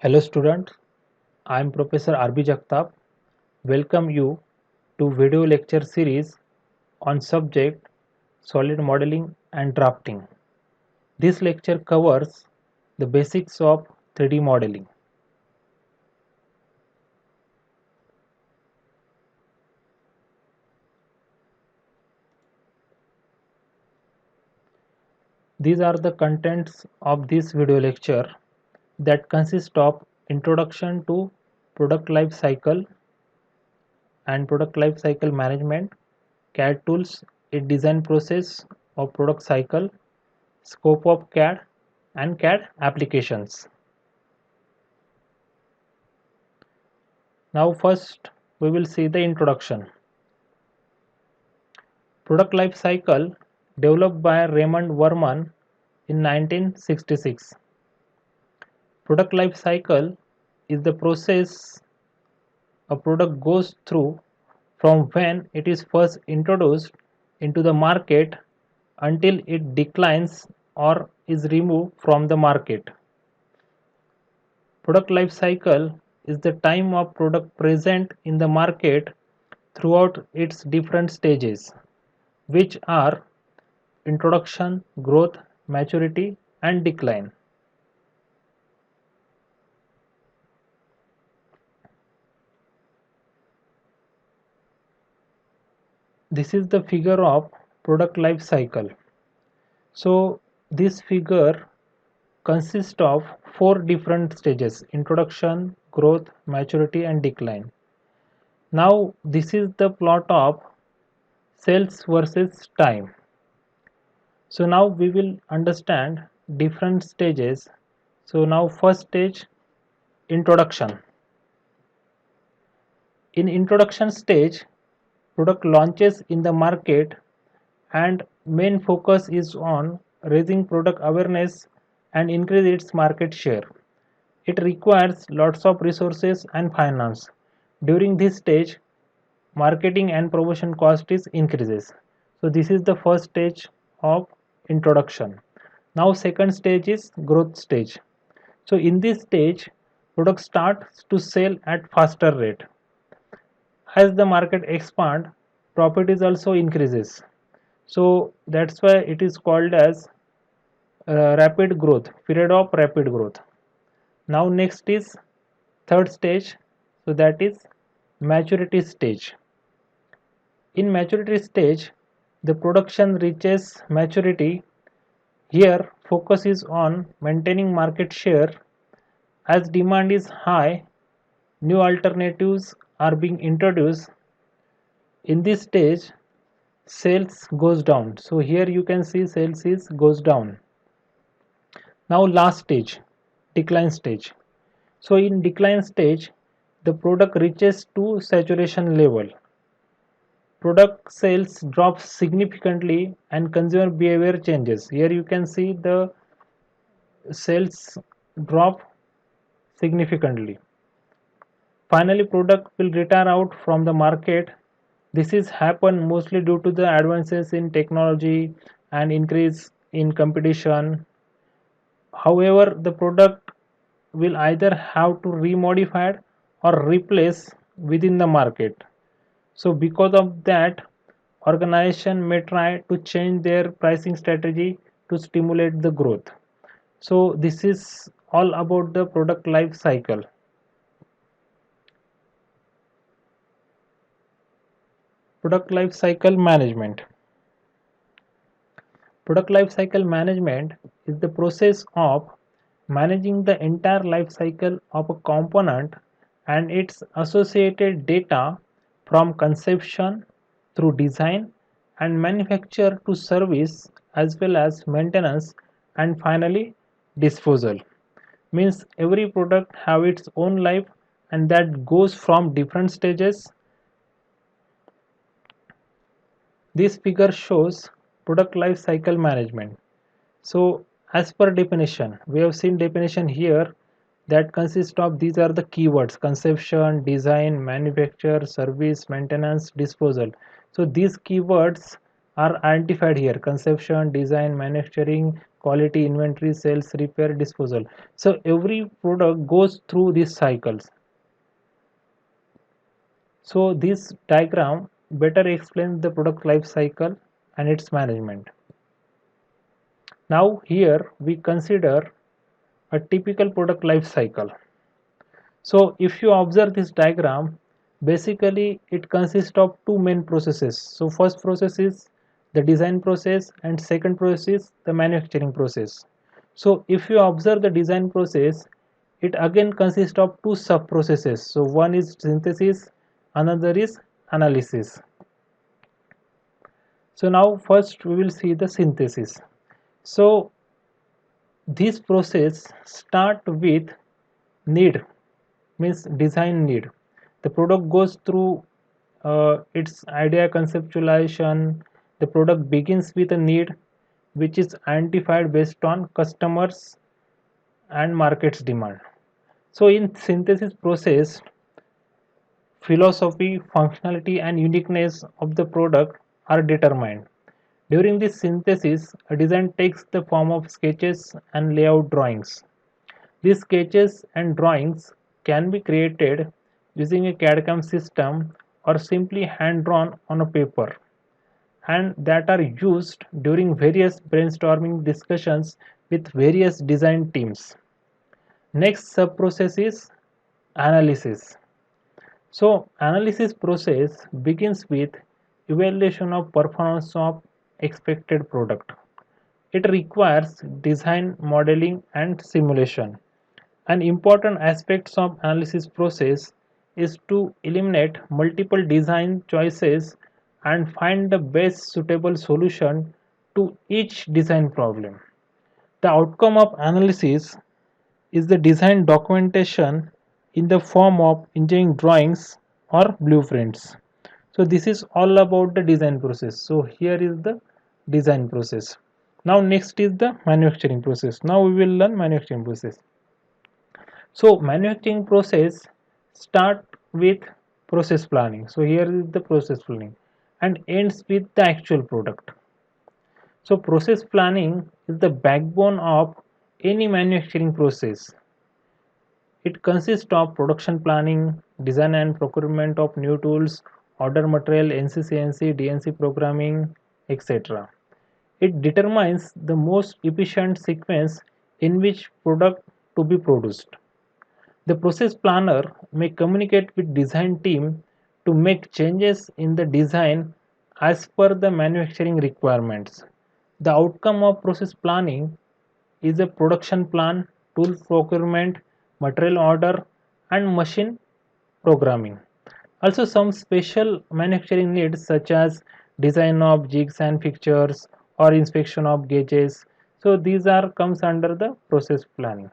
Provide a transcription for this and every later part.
Hello students, I am Professor R.B. Jagtap. Welcome you to video lecture series on subject solid modeling and drafting. This lecture covers the basics of 3D modeling. These are the contents of this video lecture that consist of introduction to product life cycle and product life cycle management, CAD tools, a design process of product cycle, scope of CAD and CAD applications. Now first we will see the introduction. Product life cycle developed by Raymond Verman in 1966. Product life cycle is the process a product goes through from when it is first introduced into the market until it declines or is removed from the market. Product life cycle is the time of product present in the market throughout its different stages, which are introduction, growth, maturity, and decline. This is the figure of product life cycle. So this figure consists of four different stages: introduction, growth, maturity, and decline. Now this is the plot of sales versus time. So now we will understand different stages. So now first stage, introduction. In introduction stage, product launches in the market and main focus is on raising product awareness and increase its market share. It requires lots of resources and finance. During this stage, marketing and promotion cost is increases. So this is the first stage of introduction. Now second stage is growth stage. So in this stage, product starts to sell at faster rate. As the market expand, profit is also increases. So that's why it is called as rapid growth, period of rapid growth. Now next is third stage, so that is maturity stage. In maturity stage, the production reaches maturity. Here focus is on maintaining market share. As demand is high, new alternatives are being introduced. In this stage, sales goes down. So here you can see sales is goes down. Now last stage, decline stage. So in decline stage, the product reaches to saturation level. Product sales drops significantly and consumer behavior changes. Here you can see the sales drop significantly. Finally, product will retire out from the market. This is happen mostly due to the advances in technology and increase in competition. However, the product will either have to remodified or replace within the market. So because of that, organization may try to change their pricing strategy to stimulate the growth. So this is all about the product life cycle. Product life cycle management. Product life cycle management is the process of managing the entire life cycle of a component and its associated data from conception through design and manufacture to service as well as maintenance and finally disposal. Means every product have its own life and that goes from different stages. This figure shows product life cycle management. So as per definition, we have seen definition here that consists of these are the keywords: conception, design, manufacture, service, maintenance, disposal. So these keywords are identified here: conception, design, manufacturing, quality, inventory, sales, repair, disposal. So every product goes through these cycles. So this diagram better explains the product life cycle and its management. Now here we consider a typical product life cycle. So if you observe this diagram, basically it consists of two main processes. So first process is the design process and second process is the manufacturing process. So if you observe the design process, it again consists of two sub processes. So one is synthesis, another is analysis. So now first we will see the synthesis. So this process start with need, means design need. The product goes through its idea conceptualization. The product begins with a need which is identified based on customers and markets demand. So in synthesis process, philosophy, functionality and uniqueness of the product are determined. During this synthesis, a design takes the form of sketches and layout drawings. These sketches and drawings can be created using a CAD/CAM system or simply hand-drawn on a paper, and that are used during various brainstorming discussions with various design teams. Next sub-process is analysis. So analysis process begins with evaluation of performance of expected product. It requires design, modeling and simulation. An important aspect of analysis process is to eliminate multiple design choices and find the best suitable solution to each design problem. The outcome of analysis is the design documentation in the form of engineering drawings or blueprints. So this is all about the design process. So here is the design process. Now next is the manufacturing process. Now we will learn manufacturing process. So manufacturing process start with process planning. So here is the process planning and ends with the actual product. So process planning is the backbone of any manufacturing process. It consists of production planning, design and procurement of new tools, order material, NC/CNC, DNC programming, etc. It determines the most efficient sequence in which product to be produced. The process planner may communicate with design team to make changes in the design as per the manufacturing requirements. The outcome of process planning is a production plan, tool procurement, material order and machine programming. Also some special manufacturing needs such as design of jigs and fixtures or inspection of gauges. So these are comes under the process planning.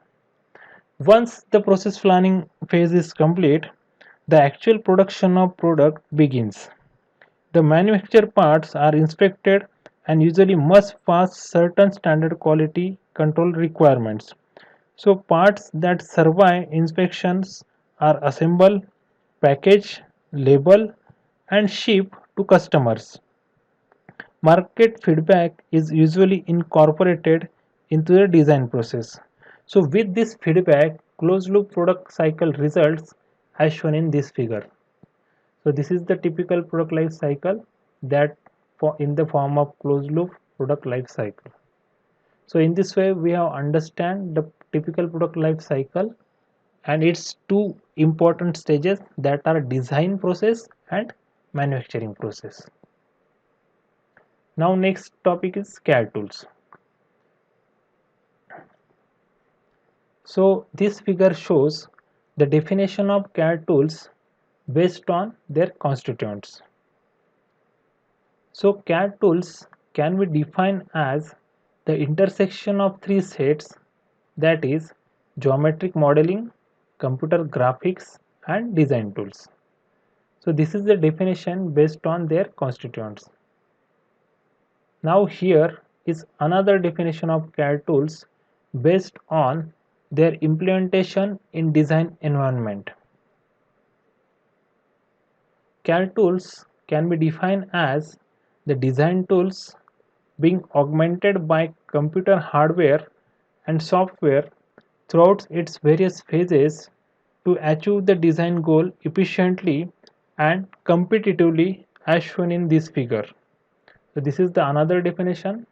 Once the process planning phase is complete, the actual production of product begins. The manufactured parts are inspected and usually must pass certain standard quality control requirements. So parts that survive inspections are assembled, packaged, labeled and shipped to customers. Market feedback is usually incorporated into the design process. So with this feedback, closed loop product cycle results as shown in this figure. So this is the typical product life cycle that in the form of closed loop product life cycle. So in this way we have understand the typical product life cycle and its two important stages, that are design process and manufacturing process. Now next topic is CAD tools. So this figure shows the definition of CAD tools based on their constituents. So CAD tools can be defined as the intersection of three sets, that is geometric modeling, computer graphics and design tools. So this is the definition based on their constituents. Now here is another definition of CAD tools based on their implementation in design environment. CAD tools can be defined as the design tools being augmented by computer hardware and software throughout its various phases to achieve the design goal efficiently and competitively as shown in this figure. So this is the another definition.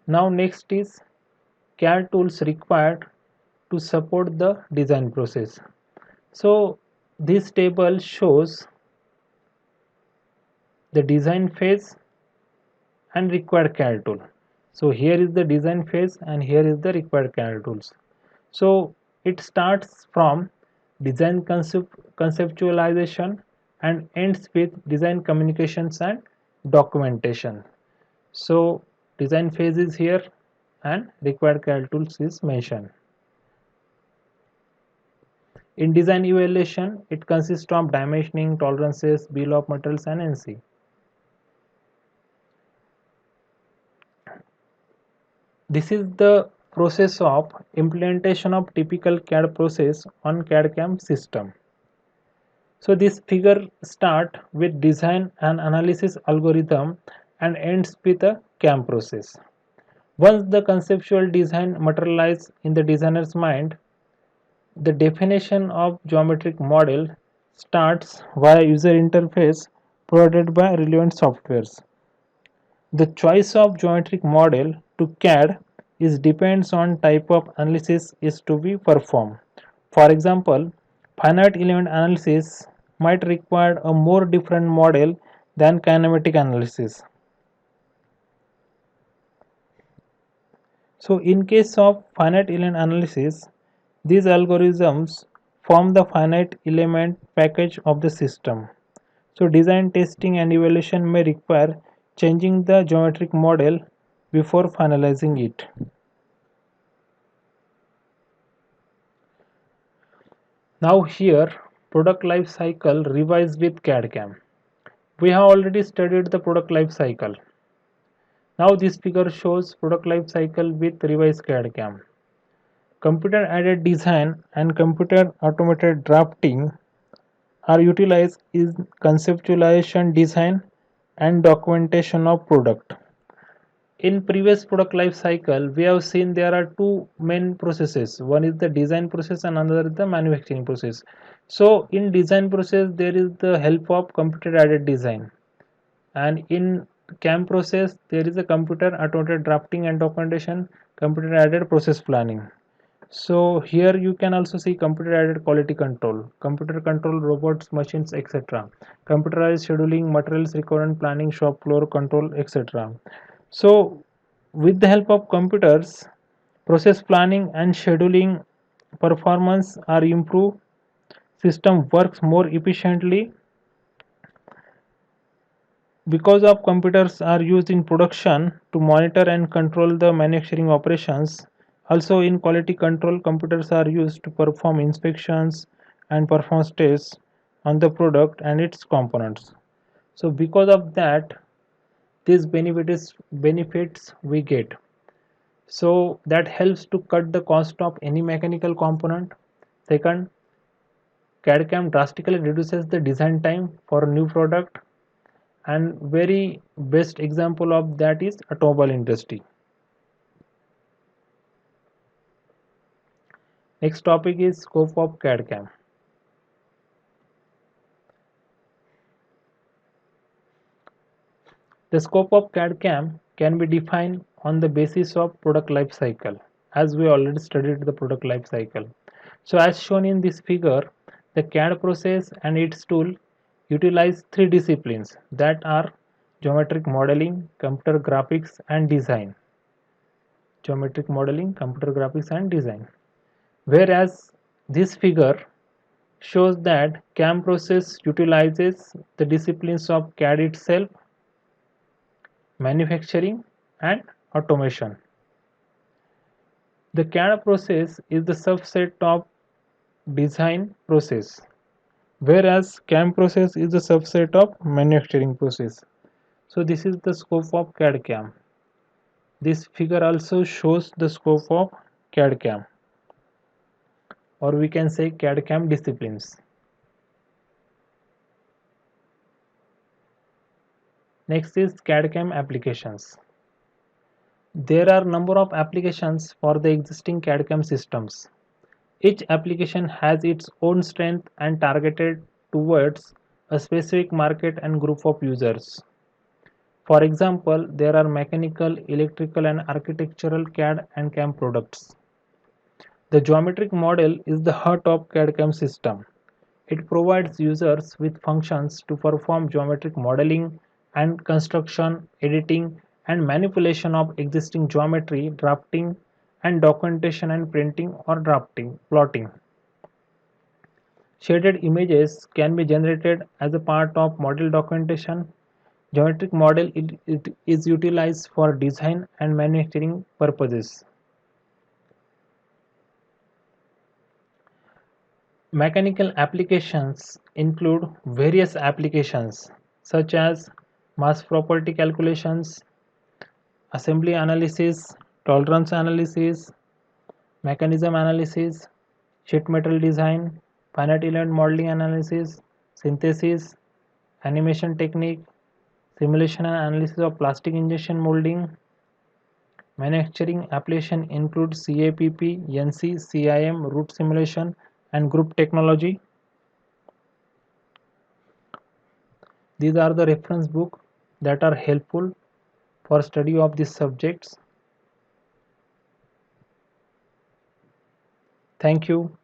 Now next is CAD tools required to support the design process. So this table shows the design phase and required CAD tool. So here is the design phase and here is the required CAD tools. So it starts from design conceptualization and ends with design communications and documentation. So design phase is here and required CAD tools is mentioned. In design evaluation, it consists of dimensioning, tolerances, bill of materials and NC. This is the process of implementation of typical CAD process on CAD/CAM system. So this figure start with design and analysis algorithm and ends with a CAM process. Once the conceptual design materializes in the designer's mind, the definition of geometric model starts via user interface provided by relevant softwares. The choice of geometric model to CAD is depends on type of analysis is to be performed. For example, finite element analysis might require a more different model than kinematic analysis. So in case of finite element analysis, these algorithms form the finite element package of the system. So design testing and evaluation may require changing the geometric model before finalizing it. Now here product life cycle revised with CAD/CAM. We have already studied the product life cycle. Now this figure shows product life cycle with revised CAD/CAM. Computer aided design and computer automated drafting are utilized in conceptualization, design and documentation of product. In previous product life cycle, we have seen there are two main processes. One is the design process and another is the manufacturing process. So in design process, there is the help of computer aided design, and in CAM process, there is a computer automated drafting and documentation, computer aided process planning. So here you can also see computer aided quality control, computer control robots, machines, etc. Computerized scheduling, materials requirement planning, shop floor control, etc. So with the help of computers, process planning and scheduling performance are improved, system works more efficiently. Because of computers are used in production to monitor and control the manufacturing operations. Also in quality control, computers are used to perform inspections and performance tests on the product and its components. So because of that, these benefits we get. So that helps to cut the cost of any mechanical component. Second, CAD/CAM drastically reduces the design time for a new product, and very best example of that is automobile industry. Next topic is scope of CAD/CAM. The scope of CAD/CAM can be defined on the basis of product life cycle, as we already studied the product life cycle. So as shown in this figure, the CAD process and its tool utilize three disciplines, that are geometric modeling, computer graphics and design. Geometric modeling, computer graphics and design. Whereas this figure shows that CAM process utilizes the disciplines of CAD itself, manufacturing and automation. The CAD process is the subset of design process, whereas CAM process is the subset of manufacturing process. So this is the scope of CAD/CAM. This figure also shows the scope of CAD/CAM, or we can say CAD/CAM disciplines. Next is CAD/CAM applications. There are number of applications for the existing CAD/CAM systems. Each application has its own strength and targeted towards a specific market and group of users. For example, there are mechanical, electrical and architectural CAD and CAM products. The geometric model is the heart of CAD/CAM system. It provides users with functions to perform geometric modeling and construction, editing, and manipulation of existing geometry, drafting, and documentation and printing or drafting, plotting. Shaded images can be generated as a part of model documentation. Geometric model it is utilized for design and manufacturing purposes. Mechanical applications include various applications such as mass property calculations, assembly analysis, tolerance analysis, mechanism analysis, sheet metal design, finite element modeling analysis, synthesis, animation technique, simulation and analysis of plastic injection molding. Manufacturing application include CAPP, NC, CIM, root simulation, and group technology. These are the reference books that are helpful for study of these subjects. Thank you.